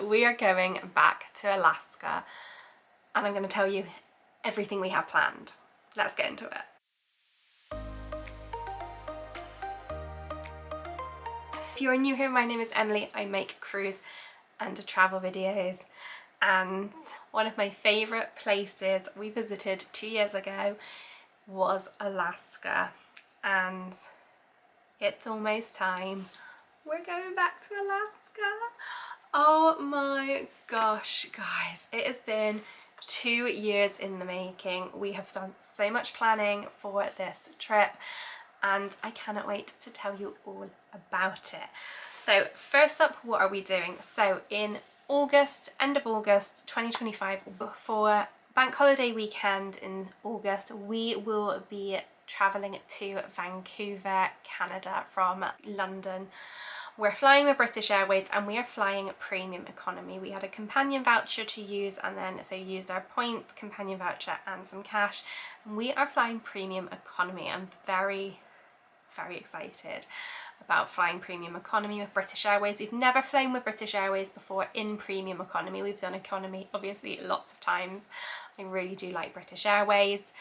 We are going back to Alaska and I'm going to tell you everything we have planned. Let's get into it. If you are new here, my name is Emily. I make cruise and travel videos, and one of my favourite places we visited 2 years ago was Alaska, and it's almost time. We're going back to Alaska. Oh my gosh, guys, it has been 2 years in the making. We have done so much planning for this trip and I cannot wait to tell you all about it. So first up, what are we doing? So in August, end of August 2025, for bank holiday weekend in August, we will be traveling to Vancouver, Canada from London. We're flying with British Airways and we are flying premium economy. We had a companion voucher to use and then so used our points, companion voucher and some cash. And we are flying premium economy. I'm very excited about flying premium economy with British Airways. We've never flown with British Airways before in premium economy. We've done economy obviously lots of times. I really do like British Airways,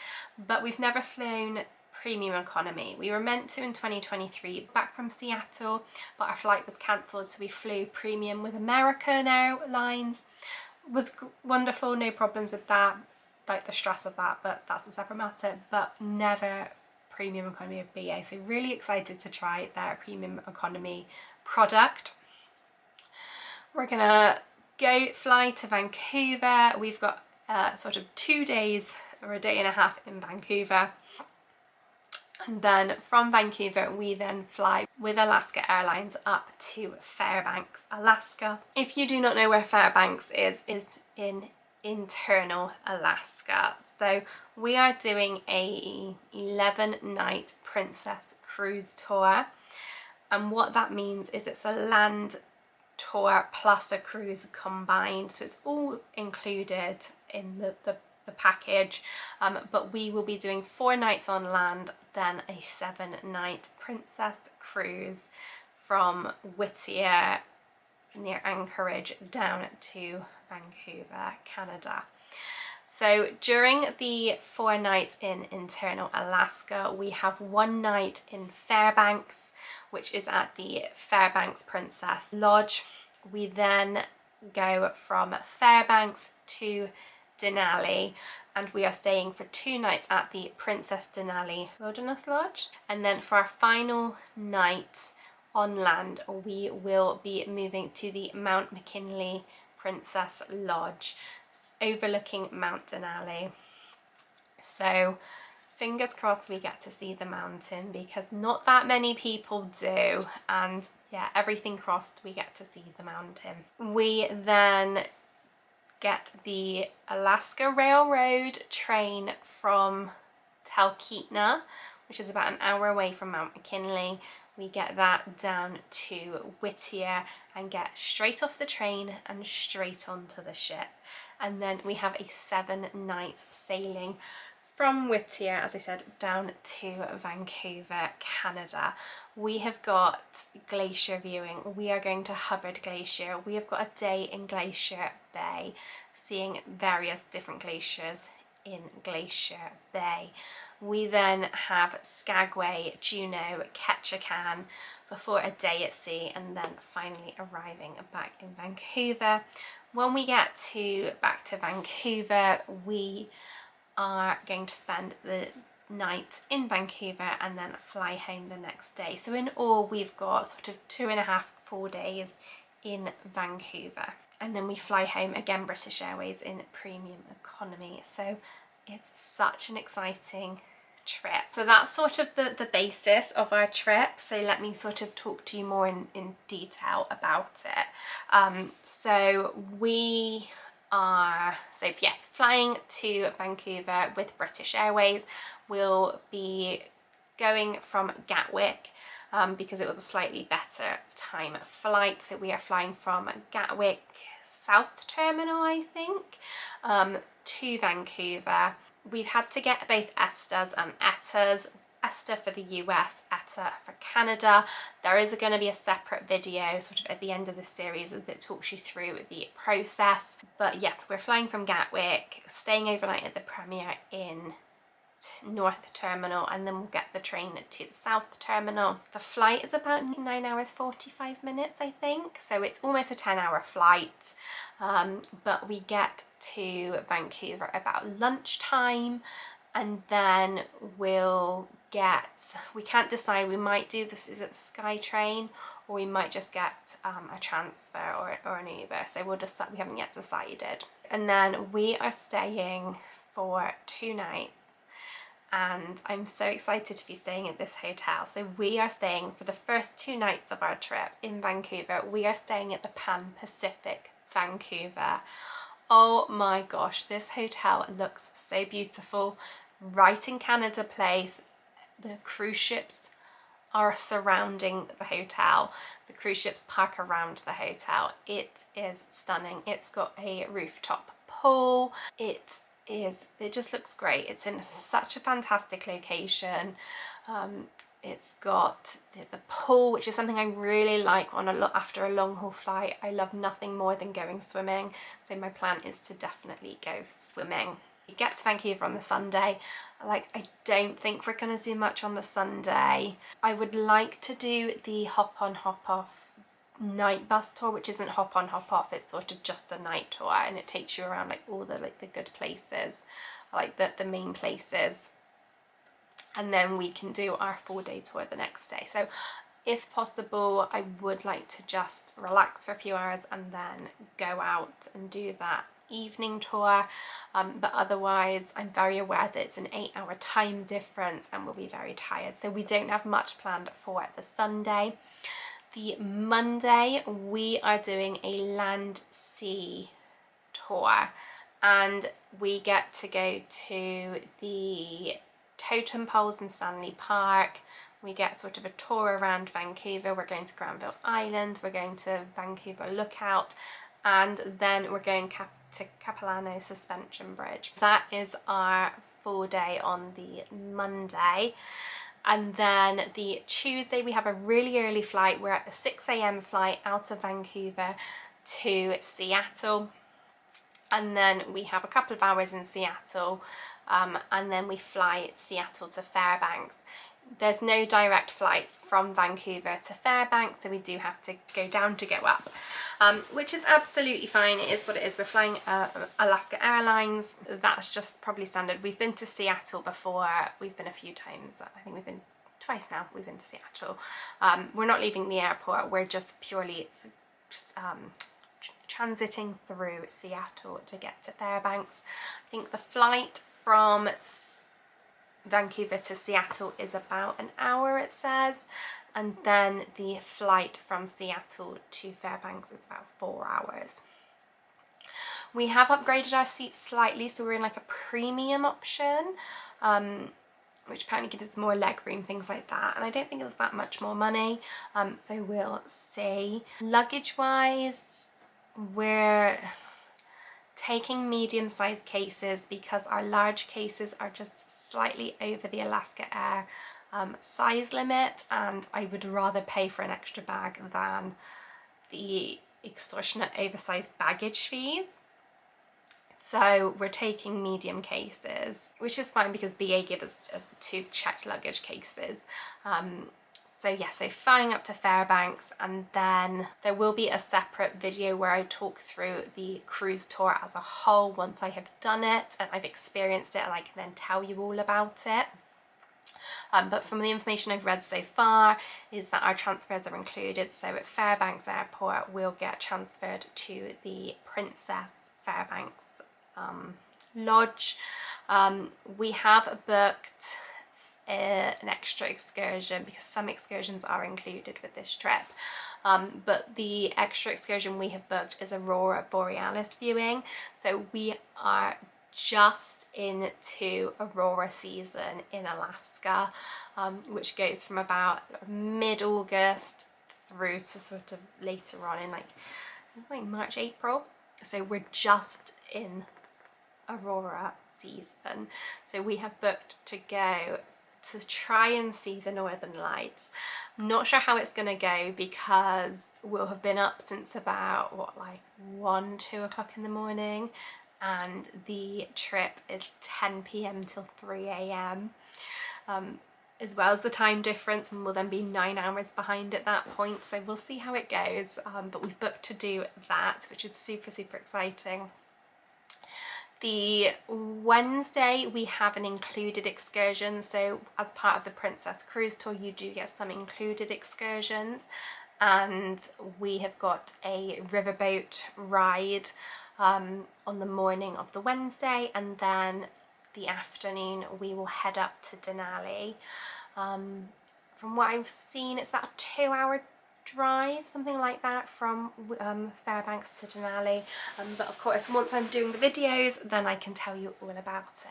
but we've never flown premium economy. We were meant to in 2023 back from Seattle, but our flight was cancelled, so we flew premium with American Airlines. It was wonderful, no problems with that, like the stress of that, but that's a separate matter. But never premium economy with BA, so really excited to try their premium economy product. We're gonna fly to Vancouver. We've got sort of 2 days or a day and a half in Vancouver. And then from Vancouver, we then fly with Alaska Airlines up to Fairbanks, Alaska. If you do not know where Fairbanks is in internal Alaska. So we are doing a 11-night Princess Cruisetour. And what that means is it's a land tour plus a cruise combined. So it's all included in the package, but we will be doing 4 nights on land, then a 7-night Princess cruise from Whitter near Anchorage down to Vancouver, Canada. So during the 4 nights in internal Alaska, we have 1 night in Fairbanks, which is at the Fairbanks Princess Lodge. We then go from Fairbanks to Denali, and we are staying for 2 nights at the Princess Denali Wilderness Lodge. And then for our final night on land, we will be moving to the Mount McKinley Princess Lodge overlooking Mount Denali. So fingers crossed we get to see the mountain, because not that many people do, and yeah, everything crossed, we get to see the mountain. We then get the Alaska Railroad train from Talkeetna, which is about an hour away from Mount McKinley. We get that down to Whitter and get straight off the train and straight onto the ship. And then we have a 7-night sailing from Whitter, as I said, down to Vancouver, Canada. We have got glacier viewing. We are going to Hubbard Glacier. We have got a day in Glacier Bay, seeing various different glaciers in Glacier Bay. We then have Skagway, Juneau, Ketchikan before a day at sea, and then finally arriving back in Vancouver. When we get back to Vancouver, we are going to spend the night in Vancouver and then fly home the next day. So in all, we've got sort of 2.5 full days in Vancouver. And then we fly home again, British Airways in premium economy. So it's such an exciting trip. So that's sort of the basis of our trip. So let me sort of talk to you more in detail about it. So we are, yes, flying to Vancouver with British Airways. We'll be going from Gatwick because it was a slightly better time flight. So we are flying from Gatwick South Terminal, I think, to Vancouver. We've had to get both ESTAs and ETAs ESTA for the US, ETA for Canada. There is going to be a separate video sort of at the end of the series that talks you through the process. But yes, we're flying from Gatwick, staying overnight at the Premier in North Terminal, and then we'll get the train to the South Terminal. The flight is about 9 hours 45 minutes, I think, so it's almost a 10-hour flight, but we get to Vancouver about lunchtime, and then we can't decide, we might do this, is it SkyTrain, or we might just get a transfer or an Uber, so we haven't yet decided. And then we are staying for 2 nights, and I'm so excited to be staying at this hotel. So we are staying for the first 2 nights of our trip in Vancouver. We are staying at the Pan Pacific Vancouver. Oh my gosh, this hotel looks so beautiful. Right in Canada Place, the cruise ships are surrounding the hotel. The cruise ships park around the hotel. It is stunning. It's got a rooftop pool. It just looks great. It's in such a fantastic location. It's got the pool, which is something I really like after a long haul flight. I love nothing more than going swimming, so my plan is to definitely go swimming. We get to Vancouver on the Sunday. I don't think we're gonna do much on the Sunday. I would like to do the hop on hop off night bus tour, which isn't hop on hop off, it's sort of just the night tour, and it takes you around all the good places, the main places, and then we can do our 4-day tour the next day. So if possible, I would like to just relax for a few hours and then go out and do that evening tour, but otherwise I'm very aware that it's an 8-hour time difference and we'll be very tired, so we don't have much planned for the Sunday. The Monday we are doing a land sea tour, and we get to go to the totem poles in Stanley Park. We get sort of a tour around Vancouver. We're going to Granville Island, we're going to Vancouver Lookout, and then we're going to Capilano Suspension Bridge. That is our full day on the Monday. And then the Tuesday we have a really early flight. We're at a 6 AM flight out of Vancouver to Seattle, and then we have a couple of hours in Seattle, and then we fly Seattle to Fairbanks. There's no direct flights from Vancouver to Fairbanks, so we do have to go down to go up, which is absolutely fine. It is what it is. We're flying Alaska Airlines. That's just probably standard. We've been to Seattle before. We've been a few times. I think we've been twice now. We've been to Seattle. We're not leaving the airport. We're just purely transiting through Seattle to get to Fairbanks. I think the flight from Vancouver to Seattle is about an hour, it says, and then the flight from Seattle to Fairbanks is about 4 hours. We have upgraded our seats slightly, so we're in a premium option, which apparently gives us more leg room, things like that, and I don't think it was that much more money, so we'll see. Luggage wise, we're taking medium-sized cases because our large cases are just slightly over the Alaska Air size limit, and I would rather pay for an extra bag than the extortionate oversized baggage fees. So we're taking medium cases, which is fine because BA gave us 2 checked luggage cases. So yeah, so flying up to Fairbanks, and then there will be a separate video where I talk through the cruise tour as a whole once I have done it and I've experienced it, and I can then tell you all about it. But from the information I've read so far is that our transfers are included, so at Fairbanks Airport we'll get transferred to the Princess Fairbanks Lodge. We have booked an extra excursion because some excursions are included with this trip, but the extra excursion we have booked is Aurora Borealis viewing, so we are just into Aurora season in Alaska, which goes from about mid-August through to sort of later on in like March, April, so we're just in Aurora season. So we have booked to go to try and see the Northern Lights. I'm not sure how it's gonna go because we'll have been up since about what, like 1-2 o'clock in the morning, and the trip is 10 p.m. till 3 a.m. As well as the time difference, and we'll then be 9 hours behind at that point, so we'll see how it goes. But we've booked to do that, which is super exciting. The Wednesday we have an included excursion, so as part of the Princess Cruisetour you do get some included excursions, and we have got a riverboat ride on the morning of the Wednesday, and then the afternoon we will head up to Denali. From what I've seen, it's about a 2-hour drive, something like that, from Fairbanks to Denali, but of course once I'm doing the videos then I can tell you all about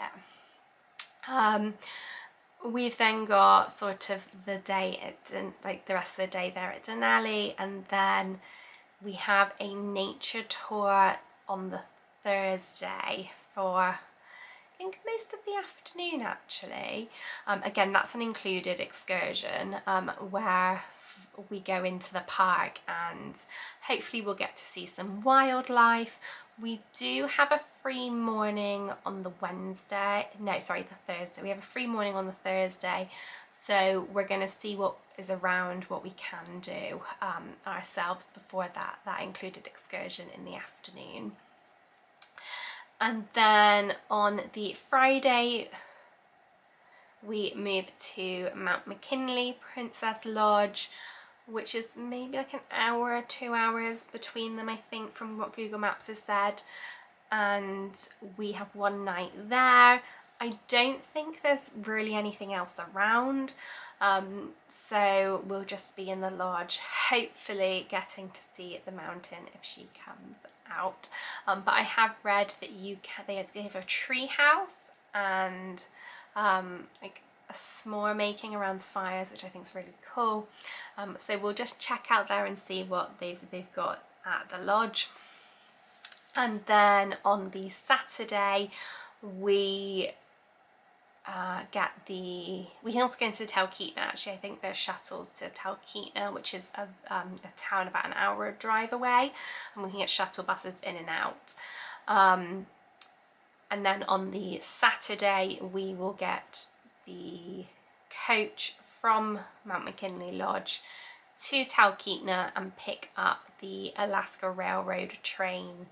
it. We've then got sort of the day like the rest of the day there at Denali, and then we have a nature tour on the Thursday for, I think, most of the afternoon actually. Again, that's an included excursion where we go into the park and hopefully we'll get to see some wildlife. We do have a free morning on the Thursday. We have a free morning on the Thursday, so we're going to see what is around, what we can do ourselves before that included excursion in the afternoon. And then on the Friday we move to Mount McKinley Princess Lodge, which is maybe like an hour or 2 hours between them, I think, from what Google Maps has said, and we have one night there. I don't think there's really anything else around, so we'll just be in the lodge, hopefully getting to see the mountain if she comes out. But I have read that they have a tree house and like a s'more making around the fires, which I think is really cool. So we'll just check out there and see what they've got at the lodge. And then on the Saturday we we can also go into Talkeetna. Actually, I think there's shuttles to Talkeetna, which is a town about an hour drive away, and we can get shuttle buses in and out. And then on the Saturday we will get the coach from Mount McKinley Lodge to Talkeetna and pick up the Alaska Railroad train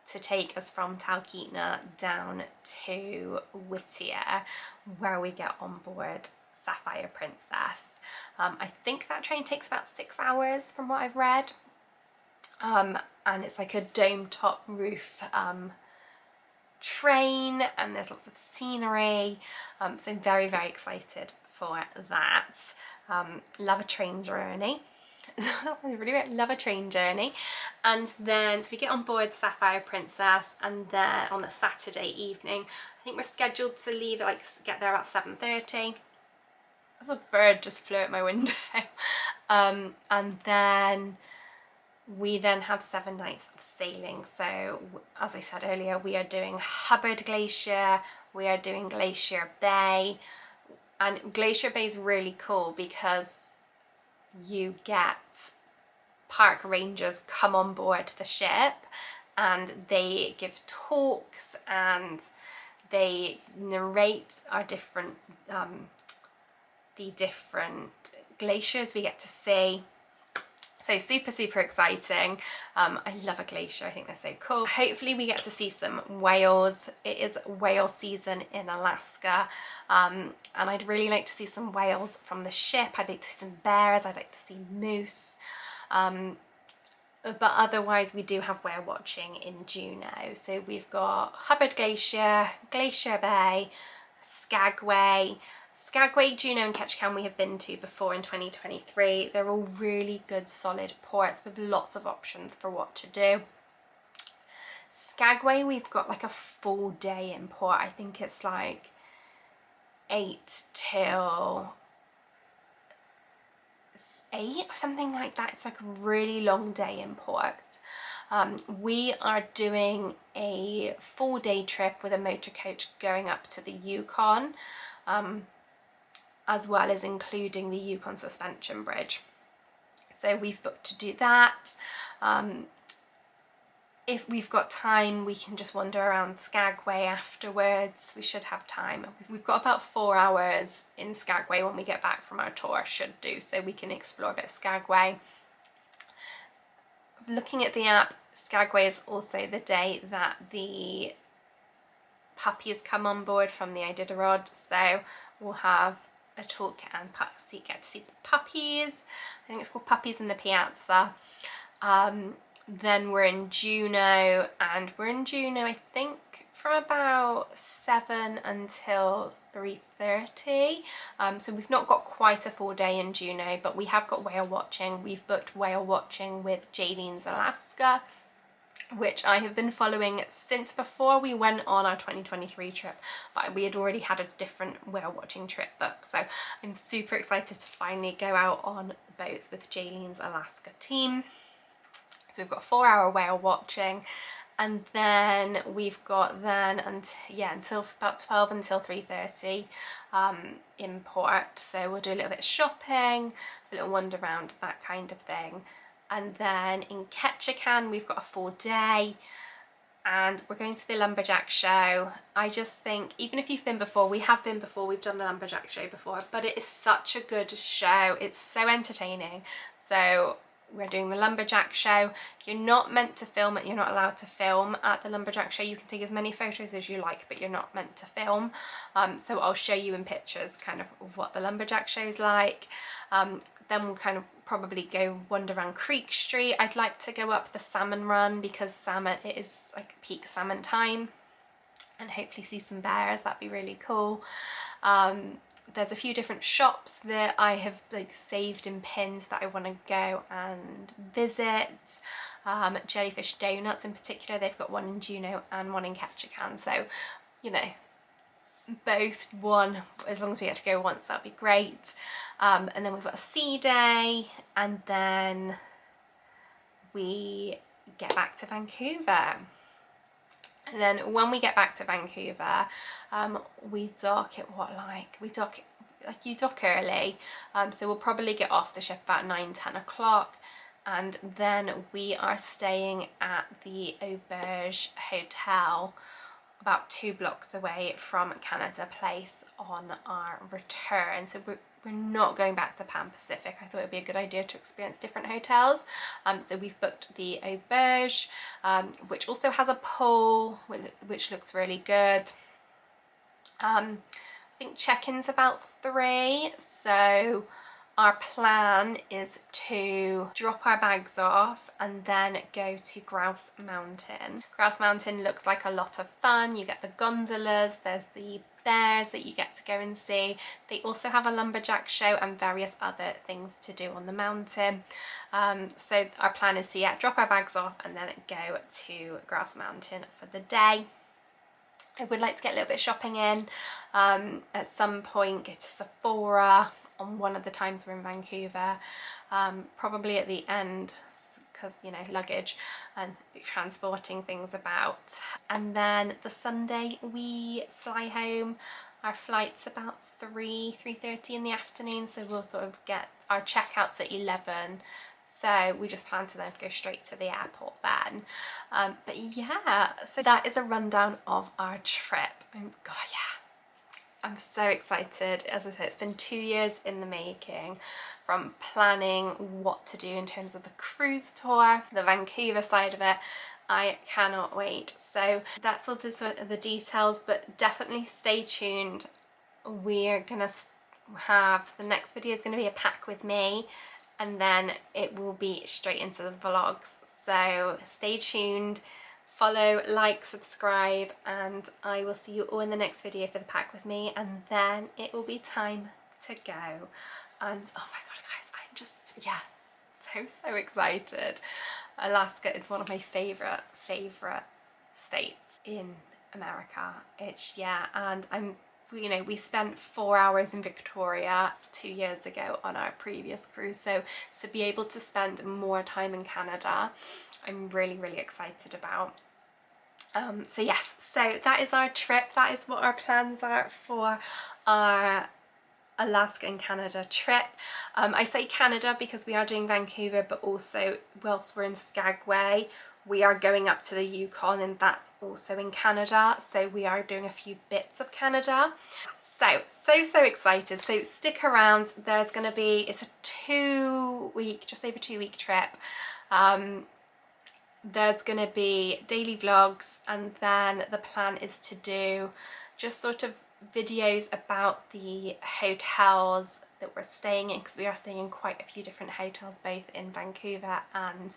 to take us from Talkeetna down to Whitter, where we get on board Sapphire Princess. I think that train takes about 6 hours from what I've read, and it's like a dome top roof train, and there's lots of scenery, so I'm very excited for that. Love a train journey. Really love a train journey. And then so we get on board Sapphire Princess, and then on the Saturday evening, I think we're scheduled to leave at get there about 7:30. There's a bird just flew at my window. And then we then have 7 nights of sailing. So as I said earlier, we are doing Hubbard Glacier, we are doing Glacier Bay, and Glacier Bay is really cool because you get park rangers come on board the ship and they give talks and they narrate our different the different glaciers we get to see. So super exciting. I love a glacier, I think they're so cool. Hopefully we get to see some whales. It is whale season in Alaska, and I'd really like to see some whales from the ship. I'd like to see some bears, I'd like to see moose. But otherwise we do have whale watching in Juneau. So we've got Hubbard Glacier, Glacier Bay, Skagway, Juneau and Ketchikan we have been to before in 2023. They're all really good solid ports with lots of options for what to do. Skagway we've got like a full day in port. I think it's like 8 till 8 or something like that. It's like a really long day in port. We are doing a full day trip with a motor coach going up to the Yukon. as well as including the Yukon Suspension Bridge. So we've booked to do that. If we've got time, we can just wander around Skagway afterwards. We should have time. We've got about 4 hours in Skagway when we get back from our tour, should do, so we can explore a bit of Skagway. Looking at the app, Skagway is also the day that the puppies come on board from the Iditarod, so we'll have a talk and get to see the puppies. I think it's called Puppies in the Piazza. Then we're in Juneau, and we're in Juneau I think from about 7 until 3:30. So we've not got quite a full day in Juneau, but we have got whale watching. We've booked whale watching with Jaylene's Alaska, which I have been following since before we went on our 2023 trip, but we had already had a different whale watching trip booked, so I'm super excited to finally go out on the boats with Jaylene's Alaska team. So we've got 4 hour whale watching, and then we've got until about 12 until 3:30 in port. So we'll do a little bit of shopping, a little wander around, that kind of thing. And then in Ketchikan we've got a full day, and we're going to the Lumberjack show. I just think, even if you've been before, we have been before, we've done the Lumberjack show before, but it is such a good show. It's so entertaining. So we're doing the Lumberjack show. You're not meant to film it, you're not allowed to film at the Lumberjack show. You can take as many photos as you like, but you're not meant to film. So I'll show you in pictures kind of what the Lumberjack show is like. Then we'll kind of probably go wander around Creek Street. I'd like to go up the salmon run because it is like peak salmon time, and hopefully see some bears. That'd be really cool. There's a few different shops that I have like saved in pins that I want to go and visit. Jellyfish Donuts in particular, they've got one in Juneau and one in Ketchikan, so you know, both one, as long as we get to go once, that'd be great. And then we've got a sea day, and then we get back to Vancouver. And then when we get back to Vancouver, we dock at you dock early, so we'll probably get off the ship about 9-10 o'clock, and then we are staying at the Auberge Hotel about 2 blocks away from Canada Place on our return. So we're not going back to the Pan Pacific. I thought it would be a good idea to experience different hotels. So we've booked the Auberge, which also has a pool, which looks really good. I think check-in's about 3, so our plan is to drop our bags off and then go to Grouse Mountain. Grouse Mountain looks like a lot of fun. You get the gondolas, there's the bears that you get to go and see. They also have a lumberjack show and various other things to do on the mountain. So our plan is to drop our bags off and then go to Grouse Mountain for the day. I would like to get a little bit of shopping in. At some point go to Sephora on one of the times we're in Vancouver, probably at the end, because you know, luggage and transporting things about. And then the Sunday we fly home. Our flight's about 3:30 in the afternoon, so we'll sort of get our checkouts at 11, so we just plan to then go straight to the airport then. But yeah, so that is a rundown of our trip. I'm so excited. As I said, it's been 2 years in the making, from planning what to do in terms of the cruise tour, the Vancouver side of it. I cannot wait. So that's all the sort of the details, but definitely stay tuned. We're gonna have, the next video is going to be a pack with me, and then it will be straight into the vlogs. So stay tuned. Follow, like, subscribe, and I will see you all in the next video for the pack with me, and then it will be time to go. And oh my god guys, I'm just so excited. Alaska is one of my favorite states in America. And we spent 4 hours in Victoria 2 years ago on our previous cruise, so to be able to spend more time in Canada, I'm really excited about. So yes, so that is our trip. That is what our plans are for our Alaska and Canada trip. I say Canada because we are doing Vancouver, but also whilst we're in Skagway we are going up to the Yukon, and that's also in Canada, so we are doing a few bits of Canada. So excited. So stick around. There's gonna be, it's a 2 week, just over 2 week trip. There's gonna be daily vlogs, and then the plan is to do just sort of videos about the hotels that we're staying in, because we are staying in quite a few different hotels both in Vancouver and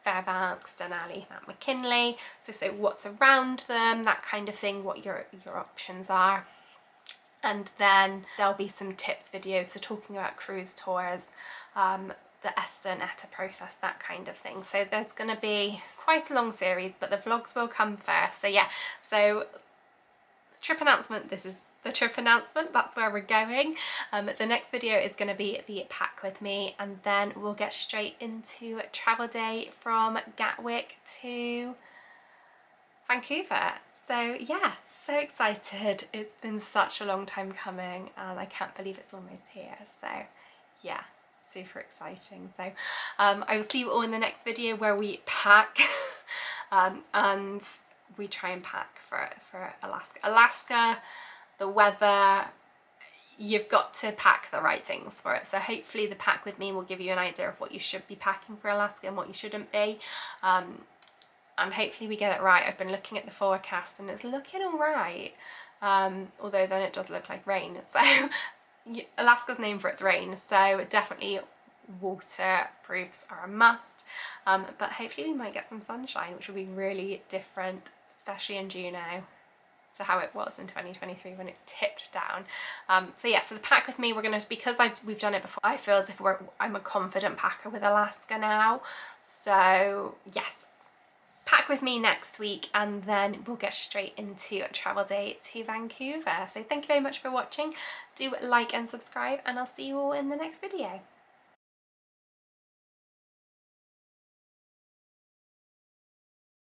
Fairbanks, Denali, Mount McKinley. So what's around them, that kind of thing, what your options are. And then there'll be some tips videos, so talking about cruise tours, the Esta and Etta process, that kind of thing. So there's going to be quite a long series, but the vlogs will come first. So yeah, so trip announcement, this is the trip announcement, that's where we're going. The next video is going to be the pack with me, and then we'll get straight into travel day from Gatwick to Vancouver. So yeah, so excited. It's been such a long time coming and I can't believe it's almost here. So yeah, super exciting. So I will see you all in the next video where we pack and we try and pack for Alaska. Alaska, the weather, you've got to pack the right things for it. So hopefully the pack with me will give you an idea of what you should be packing for Alaska and what you shouldn't be. And hopefully we get it right. I've been looking at the forecast and it's looking all right, although then it does look like rain. So Alaska's known for its rain, so definitely waterproofs are a must, but hopefully we might get some sunshine, which will be really different, especially in Juneau, to how it was in 2023 when it tipped down. So yeah, so the pack with me, we're gonna, because we've done it before, I feel as if I'm a confident packer with Alaska now. So yes, pack with me next week, and then we'll get straight into a travel day to Vancouver. So thank you very much for watching. Do like and subscribe, and I'll see you all in the next video.